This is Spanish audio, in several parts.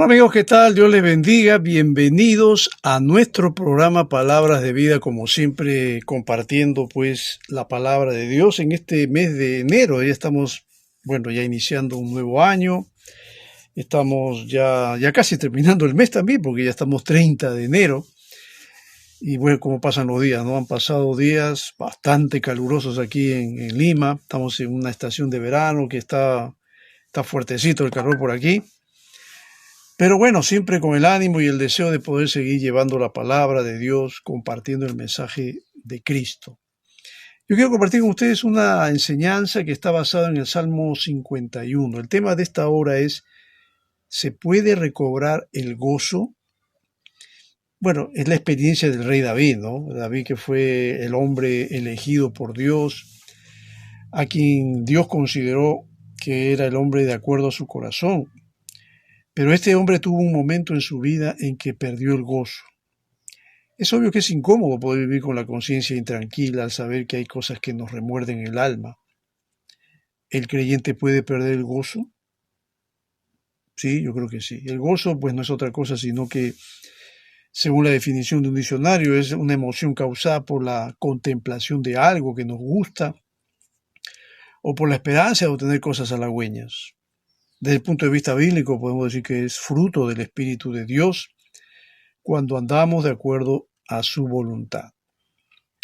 Hola amigos, ¿qué tal? Dios les bendiga. Bienvenidos a nuestro programa Palabras de Vida, como siempre compartiendo pues la palabra de Dios en este mes de enero. Ya estamos, ya iniciando un nuevo año. Estamos ya casi terminando el mes también, porque ya estamos 30 de enero. Y bueno, cómo pasan los días, ¿no? Han pasado días bastante calurosos aquí en Lima. Estamos en una estación de verano que está fuertecito el calor por aquí. Pero bueno, siempre con el ánimo y el deseo de poder seguir llevando la palabra de Dios, compartiendo el mensaje de Cristo. Yo quiero compartir con ustedes una enseñanza que está basada en el Salmo 51. El tema de esta hora es, ¿se puede recobrar el gozo? Bueno, es la experiencia del rey David, ¿no? David, que fue el hombre elegido por Dios, a quien Dios consideró que era el hombre de acuerdo a su corazón. Pero este hombre tuvo un momento en su vida en que perdió el gozo. Es obvio que es incómodo poder vivir con la conciencia intranquila al saber que hay cosas que nos remuerden el alma. ¿El creyente puede perder el gozo? Sí, yo creo que sí. El gozo pues no es otra cosa sino que, según la definición de un diccionario, es una emoción causada por la contemplación de algo que nos gusta o por la esperanza de obtener cosas halagüeñas. Desde el punto de vista bíblico podemos decir que es fruto del Espíritu de Dios cuando andamos de acuerdo a su voluntad.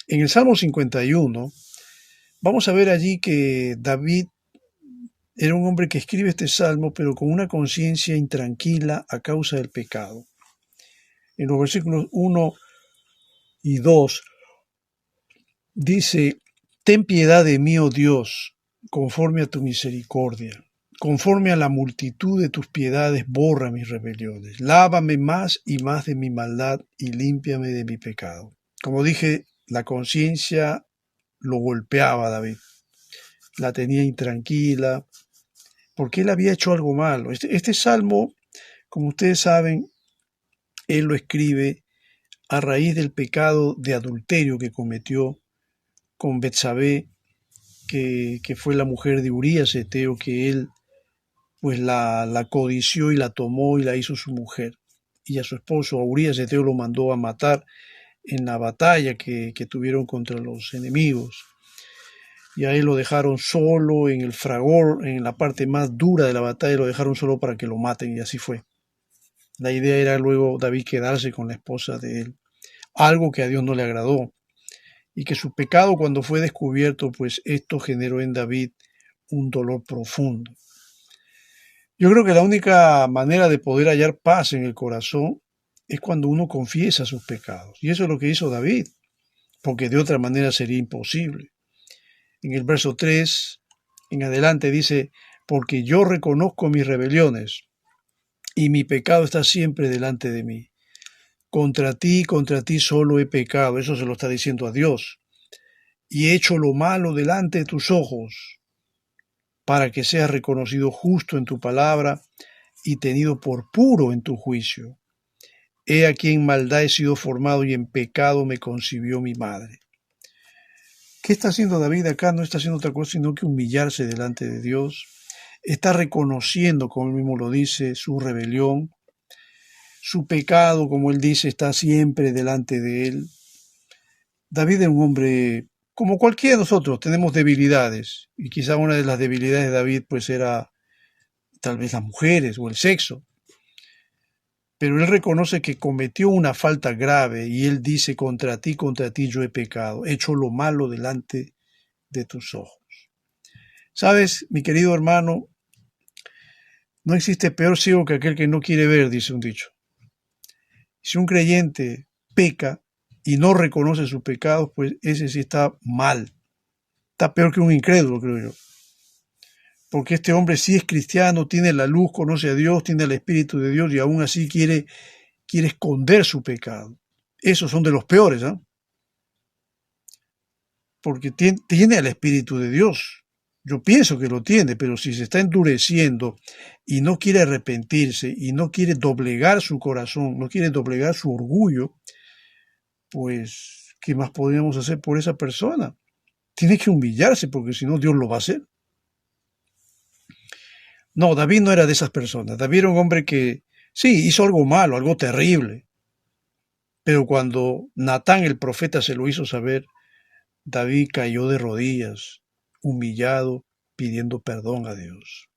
En el Salmo 51 vamos a ver allí que David era un hombre que escribe este salmo, pero con una conciencia intranquila a causa del pecado. En los versículos 1 y 2 dice: Ten piedad de mí, oh Dios, conforme a tu misericordia. Conforme a la multitud de tus piedades, borra mis rebeliones. Lávame más y más de mi maldad y límpiame de mi pecado. Como dije, la conciencia lo golpeaba a David. La tenía intranquila, porque él había hecho algo malo. Este salmo, como ustedes saben, él lo escribe a raíz del pecado de adulterio que cometió con Betsabé, que fue la mujer de Urías Eteo, que él pues la codició y la tomó y la hizo su mujer. Y a su esposo, a Urías Eteo, lo mandó a matar en la batalla que tuvieron contra los enemigos. Y a él lo dejaron solo en el fragor, en la parte más dura de la batalla, lo dejaron solo para que lo maten, y así fue. La idea era luego David quedarse con la esposa de él, algo que a Dios no le agradó, y que su pecado, cuando fue descubierto, pues esto generó en David un dolor profundo. Yo creo que la única manera de poder hallar paz en el corazón es cuando uno confiesa sus pecados, y eso es lo que hizo David, porque de otra manera sería imposible. En el verso 3 en adelante dice: porque yo reconozco mis rebeliones y mi pecado está siempre delante de mí. Contra ti solo he pecado. Eso se lo está diciendo a Dios. Y he hecho lo malo delante de tus ojos, para que seas reconocido justo en tu palabra y tenido por puro en tu juicio. He aquí en maldad he sido formado y en pecado me concibió mi madre. ¿Qué está haciendo David acá? No está haciendo otra cosa sino que humillarse delante de Dios. Está reconociendo, como él mismo lo dice, su rebelión. Su pecado, como él dice, está siempre delante de él. David es un hombre como cualquiera de nosotros, tenemos debilidades. Y quizá una de las debilidades de David pues era tal vez las mujeres o el sexo. Pero él reconoce que cometió una falta grave y él dice: contra ti yo he pecado, he hecho lo malo delante de tus ojos. ¿Sabes, mi querido hermano? No existe peor ciego que aquel que no quiere ver, dice un dicho. Si un creyente peca y no reconoce sus pecados, pues ese sí está mal. Está peor que un incrédulo, creo yo. Porque este hombre sí es cristiano, tiene la luz, conoce a Dios, tiene el Espíritu de Dios y aún así quiere esconder su pecado. Esos son de los peores, ¿eh? Porque tiene el Espíritu de Dios. Yo pienso que lo tiene, pero si se está endureciendo y no quiere arrepentirse y no quiere doblegar su corazón, no quiere doblegar su orgullo, pues, ¿qué más podríamos hacer por esa persona? Tiene que humillarse, porque si no, Dios lo va a hacer. No, David no era de esas personas. David era un hombre que Sí, hizo algo malo, algo terrible, pero cuando Natán el profeta se lo hizo saber, David cayó de rodillas, humillado, pidiendo perdón a Dios.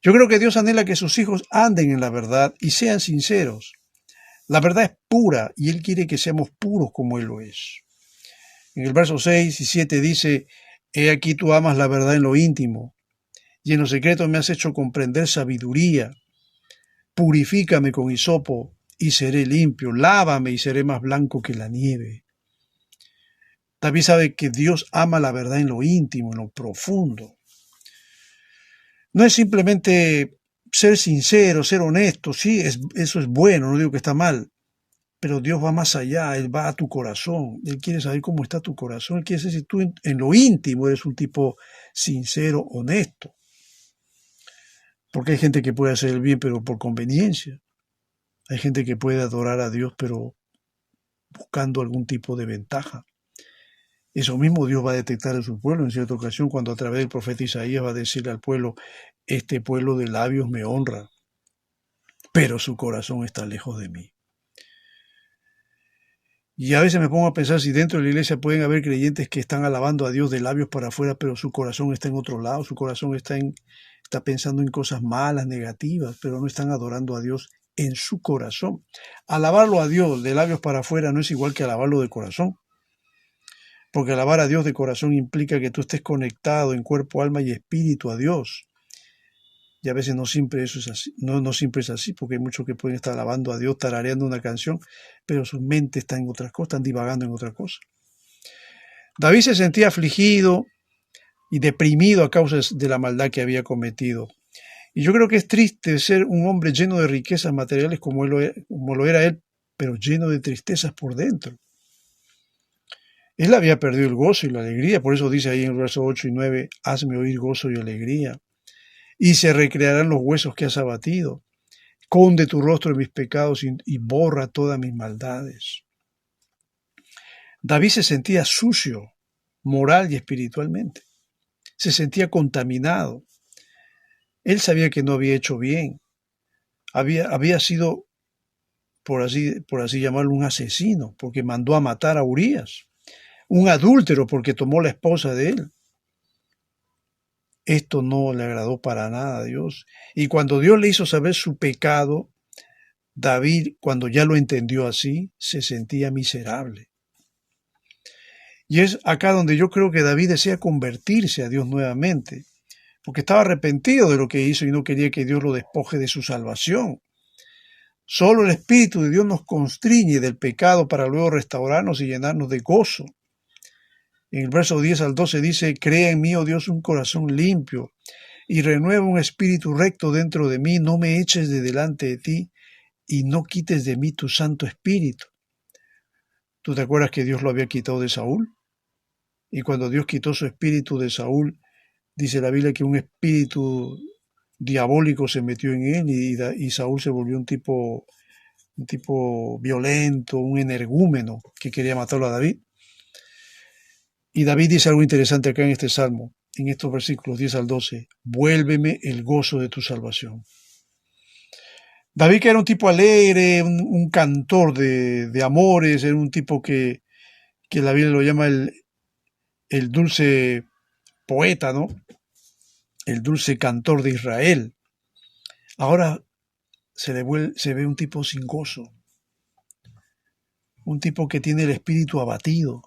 Yo creo que Dios anhela que sus hijos anden en la verdad y sean sinceros. La verdad es pura y Él quiere que seamos puros como Él lo es. En el verso 6 y 7 dice, he aquí tú amas la verdad en lo íntimo y en lo secreto me has hecho comprender sabiduría. Purifícame con hisopo y seré limpio, lávame y seré más blanco que la nieve. David sabe que Dios ama la verdad en lo íntimo, en lo profundo. No es simplemente ser sincero, ser honesto, sí, eso es bueno, no digo que está mal, pero Dios va más allá, Él va a tu corazón, Él quiere saber cómo está tu corazón, Él quiere saber si tú en lo íntimo eres un tipo sincero, honesto, porque hay gente que puede hacer el bien pero por conveniencia, hay gente que puede adorar a Dios pero buscando algún tipo de ventaja. Eso mismo Dios va a detectar en su pueblo en cierta ocasión cuando a través del profeta Isaías va a decirle al pueblo, este pueblo de labios me honra, pero su corazón está lejos de mí. Y a veces me pongo a pensar si dentro de la iglesia pueden haber creyentes que están alabando a Dios de labios para afuera, pero su corazón está en otro lado, su corazón está pensando en cosas malas, negativas, pero no están adorando a Dios en su corazón. Alabarlo a Dios de labios para afuera no es igual que alabarlo de corazón. Porque alabar a Dios de corazón implica que tú estés conectado en cuerpo, alma y espíritu a Dios. Y a veces no siempre eso es así, no siempre es así, porque hay muchos que pueden estar alabando a Dios, tarareando una canción, pero su mente está en otras cosas, están divagando en otra cosa. David se sentía afligido y deprimido a causa de la maldad que había cometido. Y yo creo que es triste ser un hombre lleno de riquezas materiales como lo era él, pero lleno de tristezas por dentro. Él había perdido el gozo y la alegría, por eso dice ahí en el verso 8 y 9, hazme oír gozo y alegría, y se recrearán los huesos que has abatido. Esconde tu rostro de mis pecados y borra todas mis maldades. David se sentía sucio, moral y espiritualmente. Se sentía contaminado. Él sabía que no había hecho bien. Había sido, por así llamarlo, un asesino, porque mandó a matar a Urías. Un adúltero, porque tomó la esposa de él. Esto no le agradó para nada a Dios. Y cuando Dios le hizo saber su pecado, David, cuando ya lo entendió así, se sentía miserable. Y es acá donde yo creo que David desea convertirse a Dios nuevamente, porque estaba arrepentido de lo que hizo y no quería que Dios lo despoje de su salvación. Solo el Espíritu de Dios nos constriñe del pecado para luego restaurarnos y llenarnos de gozo. En el verso 10 al 12 dice, crea en mí, oh Dios, un corazón limpio y renueva un espíritu recto dentro de mí, no me eches de delante de ti y no quites de mí tu Santo Espíritu. ¿Tú te acuerdas que Dios lo había quitado de Saúl? Y cuando Dios quitó su espíritu de Saúl, dice la Biblia que un espíritu diabólico se metió en él y Saúl se volvió un tipo violento, un energúmeno que quería matarlo a David. Y David dice algo interesante acá en este salmo, en estos versículos 10 al 12, vuélveme el gozo de tu salvación. David, que era un tipo alegre, un cantor de amores, era un tipo que la Biblia lo llama el dulce poeta, ¿no? El dulce cantor de Israel. Ahora se ve un tipo sin gozo, un tipo que tiene el espíritu abatido,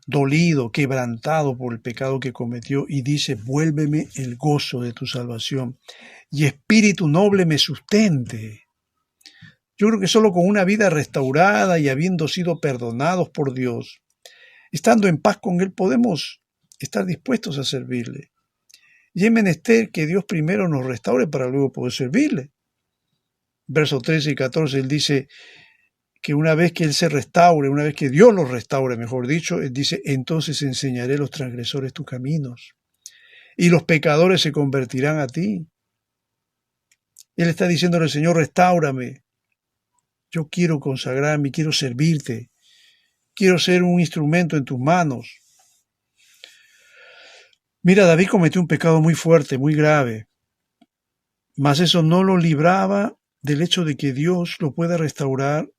dolido, quebrantado por el pecado que cometió y dice, vuélveme el gozo de tu salvación y espíritu noble me sustente. Yo creo que solo con una vida restaurada y habiendo sido perdonados por Dios, estando en paz con Él, podemos estar dispuestos a servirle. Y es menester que Dios primero nos restaure para luego poder servirle. Versos 13 y 14, Él dice que una vez que Él se restaure, una vez que Dios los restaure, mejor dicho, Él dice, entonces enseñaré a los transgresores tus caminos y los pecadores se convertirán a ti. Él está diciéndole, Señor, restáurame. Yo quiero consagrarme, quiero servirte. Quiero ser un instrumento en tus manos. Mira, David cometió un pecado muy fuerte, muy grave. mas eso no lo libraba del hecho de que Dios lo pueda restaurar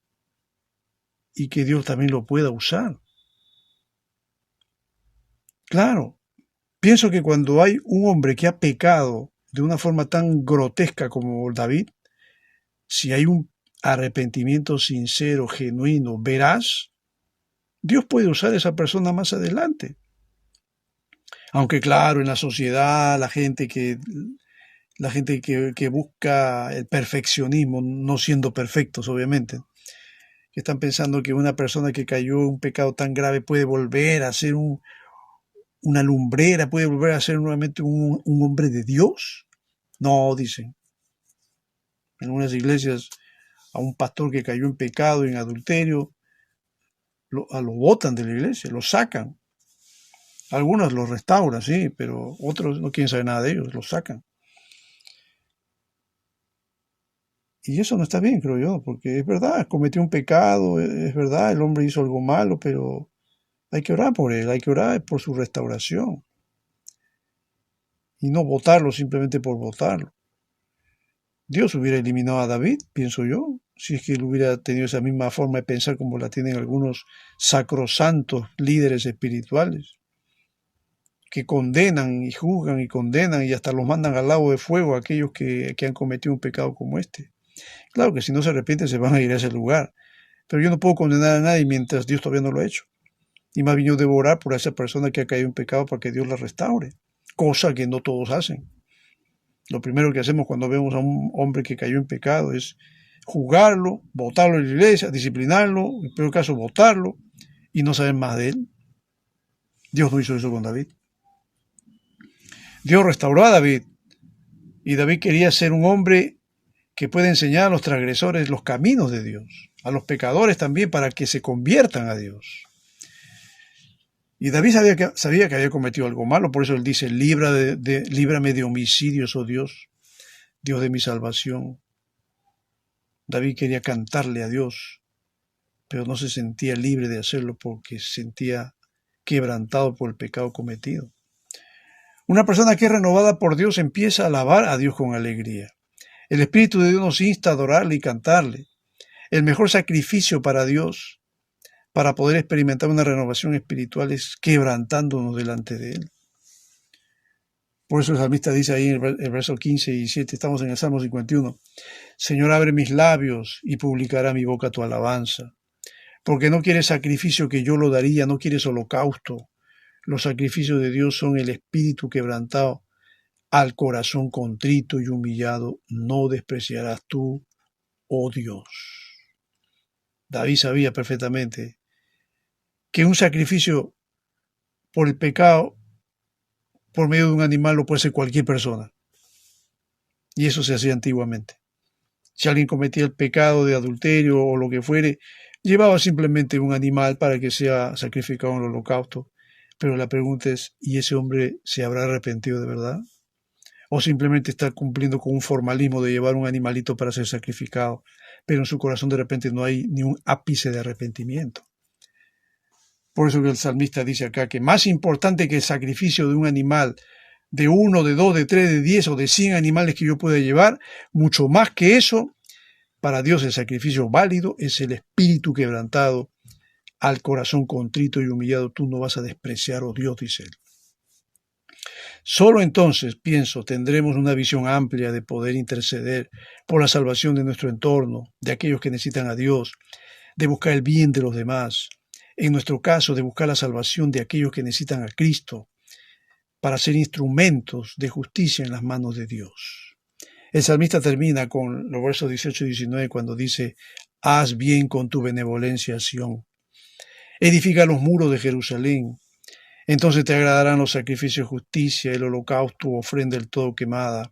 y que Dios también lo pueda usar. Claro, pienso que cuando hay un hombre que ha pecado de una forma tan grotesca como David, si hay un arrepentimiento sincero, genuino, veraz, Dios puede usar a esa persona más adelante. Aunque claro, en la sociedad, la gente que busca el perfeccionismo, no siendo perfectos, obviamente, que están pensando que una persona que cayó en un pecado tan grave puede volver a ser una lumbrera, puede volver a ser nuevamente un hombre de Dios. No, dicen. En unas iglesias, a un pastor que cayó en pecado, en adulterio, lo botan de la iglesia, lo sacan. Algunos los restauran, sí, pero otros no quieren saber nada de ellos, los sacan. Y eso no está bien, creo yo, porque es verdad, cometió un pecado, es verdad, el hombre hizo algo malo, pero hay que orar por él, hay que orar por su restauración y no votarlo simplemente por votarlo. Dios hubiera eliminado a David, pienso yo, si es que él hubiera tenido esa misma forma de pensar como la tienen algunos sacrosantos líderes espirituales, que condenan y juzgan y condenan y hasta los mandan al lago de fuego a aquellos que han cometido un pecado como este. Claro que si no se arrepienten se van a ir a ese lugar, pero yo no puedo condenar a nadie mientras Dios todavía no lo ha hecho. Y más bien yo debo orar por esa persona que ha caído en pecado para que Dios la restaure, cosa que no todos hacen. Lo primero que hacemos cuando vemos a un hombre que cayó en pecado es juzgarlo, botarlo en la iglesia, disciplinarlo, en peor caso botarlo y no saber más de él. Dios no hizo eso con David. Dios restauró a David y David quería ser un hombre que pueda enseñar a los transgresores los caminos de Dios, a los pecadores también para que se conviertan a Dios. Y David sabía que había cometido algo malo, por eso él dice, líbrame de homicidios, oh Dios, Dios de mi salvación. David quería cantarle a Dios, pero no se sentía libre de hacerlo porque se sentía quebrantado por el pecado cometido. Una persona que es renovada por Dios empieza a alabar a Dios con alegría. El Espíritu de Dios nos insta a adorarle y cantarle. El mejor sacrificio para Dios, para poder experimentar una renovación espiritual, es quebrantándonos delante de Él. Por eso el salmista dice ahí en el verso 15 y 17, estamos en el Salmo 51, Señor, abre mis labios y publicará mi boca tu alabanza. Porque no quieres sacrificio que yo lo daría, no quieres holocausto. Los sacrificios de Dios son el espíritu quebrantado, al corazón contrito y humillado, no despreciarás tú, oh Dios. David sabía perfectamente que un sacrificio por el pecado, por medio de un animal, lo puede hacer cualquier persona. Y eso se hacía antiguamente. Si alguien cometía el pecado de adulterio o lo que fuere, llevaba simplemente un animal para que sea sacrificado en el holocausto. Pero la pregunta es, ¿y ese hombre se habrá arrepentido de verdad? ¿O simplemente está cumpliendo con un formalismo de llevar un animalito para ser sacrificado, pero en su corazón de repente no hay ni un ápice de arrepentimiento? Por eso que el salmista dice acá que más importante que el sacrificio de un animal, de 1, de 2, de 3, de 10 o de 100 animales que yo pueda llevar, mucho más que eso, para Dios el sacrificio válido es el espíritu quebrantado, al corazón contrito y humillado tú no vas a despreciar, oh Dios, dice él. Solo entonces, pienso, tendremos una visión amplia de poder interceder por la salvación de nuestro entorno, de aquellos que necesitan a Dios, de buscar el bien de los demás, en nuestro caso, de buscar la salvación de aquellos que necesitan a Cristo, para ser instrumentos de justicia en las manos de Dios. El salmista termina con los versos 18 y 19 cuando dice, haz bien con tu benevolencia, Sión. Edifica los muros de Jerusalén. Entonces te agradarán los sacrificios de justicia, el holocausto, ofrenda del todo quemada.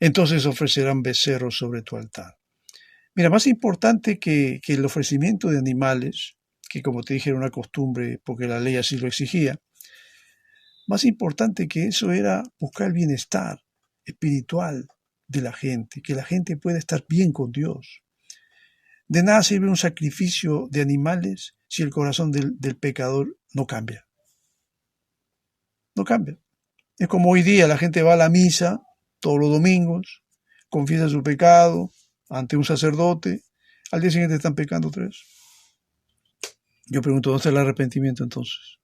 Entonces ofrecerán becerros sobre tu altar. Mira, más importante que el ofrecimiento de animales, que como te dije era una costumbre porque la ley así lo exigía, más importante que eso era buscar el bienestar espiritual de la gente, que la gente pueda estar bien con Dios. De nada sirve un sacrificio de animales si el corazón del pecador no cambia. No cambia. Es como hoy día la gente va a la misa todos los domingos, confiesa su pecado ante un sacerdote, al día siguiente están pecando otra vez. Yo pregunto, ¿dónde está el arrepentimiento entonces?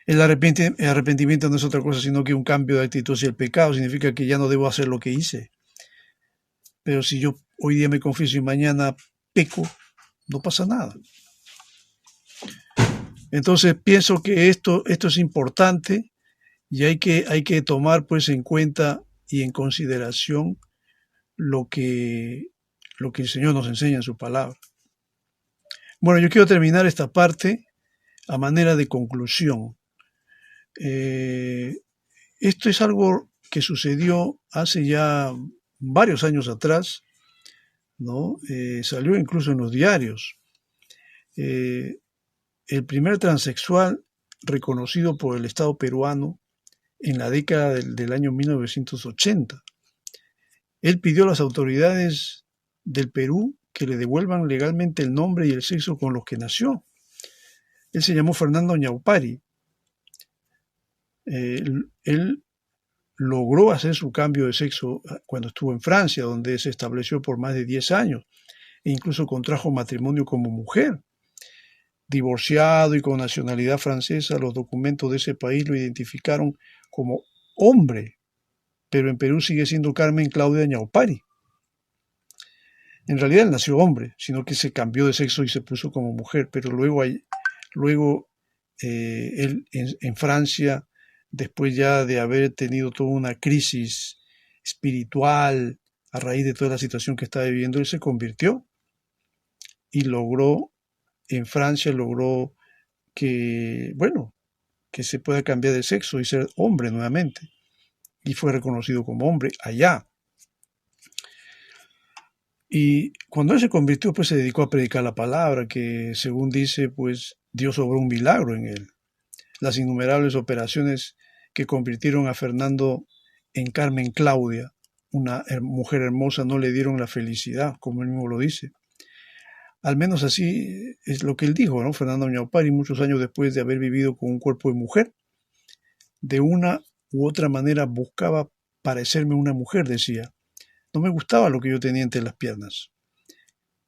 El arrepentimiento no es otra cosa sino que un cambio de actitud hacia el pecado. Significa que ya no debo hacer lo que hice. Pero si yo hoy día me confieso y mañana peco, no pasa nada. Entonces pienso que esto es importante y hay que tomar pues en cuenta y en consideración lo que el Señor nos enseña en su palabra. Bueno, yo quiero terminar esta parte a manera de conclusión. Esto es algo que sucedió hace ya varios años atrás, ¿no? Salió incluso en los diarios. El primer transexual reconocido por el Estado peruano en la década del año 1980. Él pidió a las autoridades del Perú que le devuelvan legalmente el nombre y el sexo con los que nació. Él se llamó Fernando Ñaupari. Él logró hacer su cambio de sexo cuando estuvo en Francia, donde se estableció por más de 10 años, e incluso contrajo matrimonio como mujer. Divorciado y con nacionalidad francesa, los documentos de ese país lo identificaron como hombre, pero en Perú sigue siendo Carmen Claudia Ñaupari. En realidad él nació hombre, sino que se cambió de sexo y se puso como mujer, pero luego él en Francia, después ya de haber tenido toda una crisis espiritual a raíz de toda la situación que estaba viviendo, él se convirtió y en Francia logró que se pueda cambiar de sexo y ser hombre nuevamente. Y fue reconocido como hombre allá. Y cuando él se convirtió, pues se dedicó a predicar la palabra, que según dice, pues Dios obró un milagro en él. Las innumerables operaciones que convirtieron a Fernando en Carmen Claudia, una mujer hermosa, no le dieron la felicidad, como él mismo lo dice. Al menos así es lo que él dijo, ¿no? Fernando Ñaupari, muchos años después de haber vivido con un cuerpo de mujer. De una u otra manera buscaba parecerme una mujer, decía. No me gustaba lo que yo tenía entre las piernas.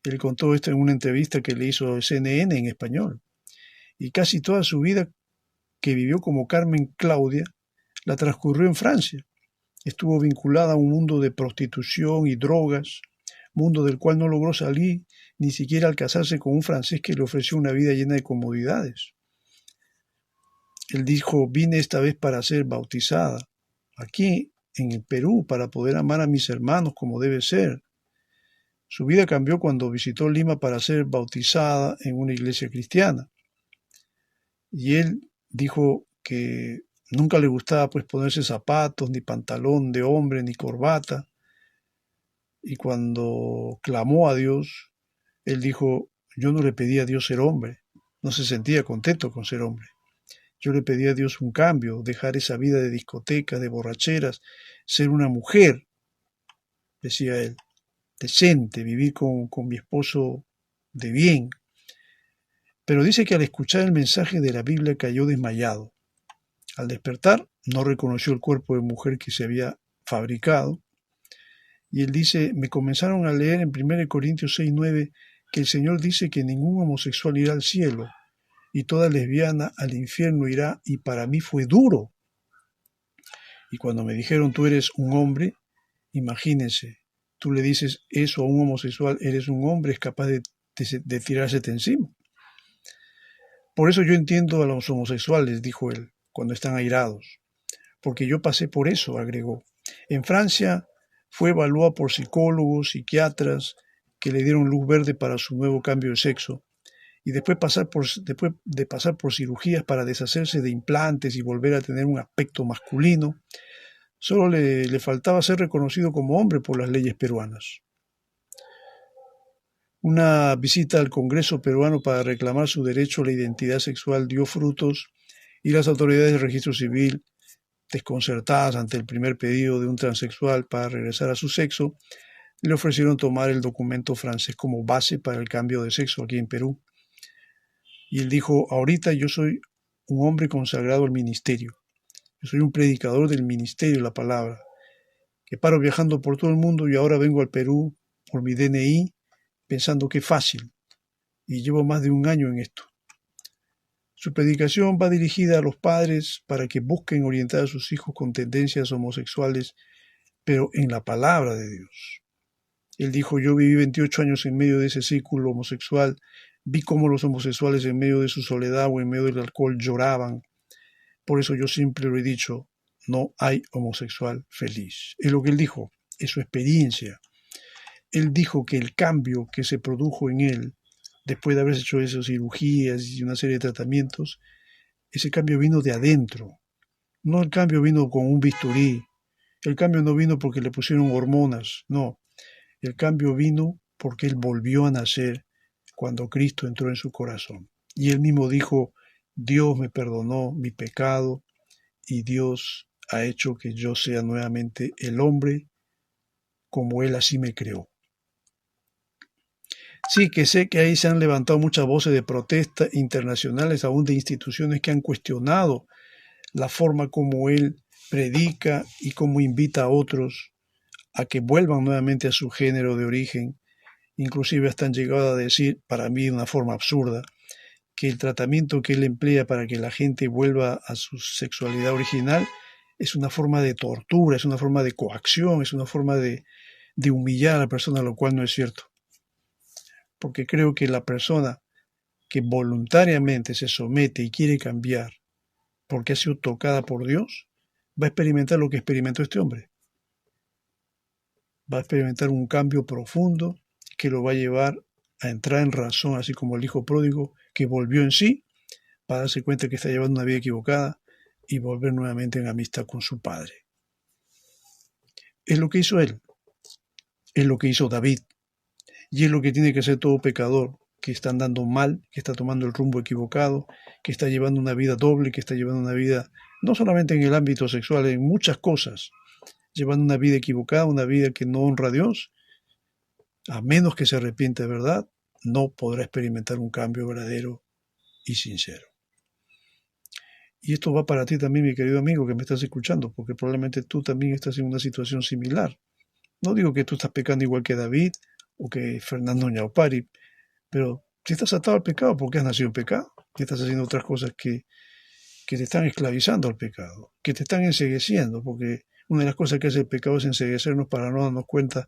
Él contó esto en una entrevista que le hizo CNN en español. Y casi toda su vida que vivió como Carmen Claudia la transcurrió en Francia. Estuvo vinculada a un mundo de prostitución y drogas, mundo del cual no logró salir ni siquiera al casarse con un francés que le ofreció una vida llena de comodidades. Él dijo, vine esta vez para ser bautizada, aquí en el Perú, para poder amar a mis hermanos como debe ser. Su vida cambió cuando visitó Lima para ser bautizada en una iglesia cristiana. Y él dijo que nunca le gustaba pues ponerse zapatos, ni pantalón de hombre, ni corbata. Y cuando clamó a Dios, él dijo, yo no le pedí a Dios ser hombre, no se sentía contento con ser hombre. Yo le pedí a Dios un cambio, dejar esa vida de discotecas, de borracheras, ser una mujer, decía él, decente, vivir con mi esposo de bien. Pero dice que al escuchar el mensaje de la Biblia cayó desmayado. Al despertar, no reconoció el cuerpo de mujer que se había fabricado. Y él dice, me comenzaron a leer en 1 Corintios 6:9 que el Señor dice que ningún homosexual irá al cielo y toda lesbiana al infierno irá, y para mí fue duro. Y cuando me dijeron, tú eres un hombre, imagínense, tú le dices eso a un homosexual, eres un hombre, es capaz de tirársete encima. Por eso yo entiendo a los homosexuales, dijo él, cuando están airados, porque yo pasé por eso, agregó. En Francia fue evaluado por psicólogos, psiquiatras, que le dieron luz verde para su nuevo cambio de sexo, y después de pasar por cirugías para deshacerse de implantes y volver a tener un aspecto masculino, solo le faltaba ser reconocido como hombre por las leyes peruanas. Una visita al Congreso peruano para reclamar su derecho a la identidad sexual dio frutos y las autoridades del registro civil, desconcertadas ante el primer pedido de un transexual para regresar a su sexo, le ofrecieron tomar el documento francés como base para el cambio de sexo aquí en Perú. Y él dijo, ahorita yo soy un hombre consagrado al ministerio. Yo soy un predicador del ministerio de la palabra, paro viajando por todo el mundo y ahora vengo al Perú por mi DNI pensando que es fácil. Y llevo más de un año en esto. Su predicación va dirigida a los padres para que busquen orientar a sus hijos con tendencias homosexuales, pero en la palabra de Dios. Él dijo, yo viví 28 años en medio de ese círculo homosexual, vi cómo los homosexuales en medio de su soledad o en medio del alcohol lloraban. Por eso yo siempre lo he dicho, no hay homosexual feliz. Es lo que él dijo, es su experiencia. Él dijo que el cambio que se produjo en él, después de haberse hecho esas cirugías y una serie de tratamientos, ese cambio vino de adentro. No el cambio vino con un bisturí. El cambio no vino porque le pusieron hormonas. No. El cambio vino porque él volvió a nacer cuando Cristo entró en su corazón. Y él mismo dijo, Dios me perdonó mi pecado y Dios ha hecho que yo sea nuevamente el hombre como él así me creó. Sí, que sé que ahí se han levantado muchas voces de protesta internacionales, aún de instituciones que han cuestionado la forma como él predica y cómo invita a otros a que vuelvan nuevamente a su género de origen. Inclusive hasta han llegado a decir, para mí de una forma absurda, que el tratamiento que él emplea para que la gente vuelva a su sexualidad original es una forma de tortura, es una forma de coacción, es una forma de humillar a la persona, lo cual no es cierto. Porque creo que la persona que voluntariamente se somete y quiere cambiar porque ha sido tocada por Dios, va a experimentar lo que experimentó este hombre. Va a experimentar un cambio profundo que lo va a llevar a entrar en razón, así como el hijo pródigo que volvió en sí para darse cuenta que está llevando una vida equivocada y volver nuevamente en amistad con su padre. Es lo que hizo él, es lo que hizo David, y es lo que tiene que hacer todo pecador que está andando mal, que está tomando el rumbo equivocado, que está llevando una vida doble, que está llevando una vida no solamente en el ámbito sexual, en muchas cosas, llevando una vida equivocada, una vida que no honra a Dios. A menos que se arrepiente de verdad, no podrá experimentar un cambio verdadero y sincero. Y esto va para ti también, mi querido amigo, que me estás escuchando, porque probablemente tú también estás en una situación similar. No digo que tú estás pecando igual que David o que Fernando Ñaupari, pero si estás atado al pecado, ¿por qué has nacido en pecado? Y estás haciendo otras cosas que te están esclavizando al pecado, que te están encegueciendo, porque una de las cosas que hace el pecado es enceguecernos para no darnos cuenta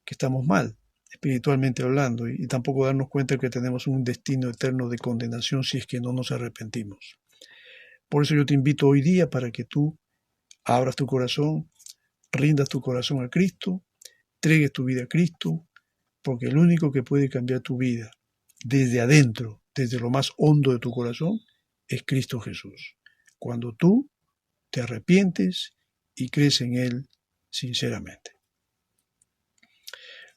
que estamos mal, espiritualmente hablando, y tampoco darnos cuenta que tenemos un destino eterno de condenación si es que no nos arrepentimos. Por eso yo te invito hoy día para que tú abras tu corazón, rindas tu corazón a Cristo, entregues tu vida a Cristo, porque el único que puede cambiar tu vida desde adentro, desde lo más hondo de tu corazón, es Cristo Jesús. Cuando tú te arrepientes y crees en Él sinceramente.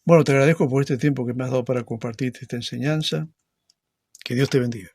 Bueno, te agradezco por este tiempo que me has dado para compartirte esta enseñanza. Que Dios te bendiga.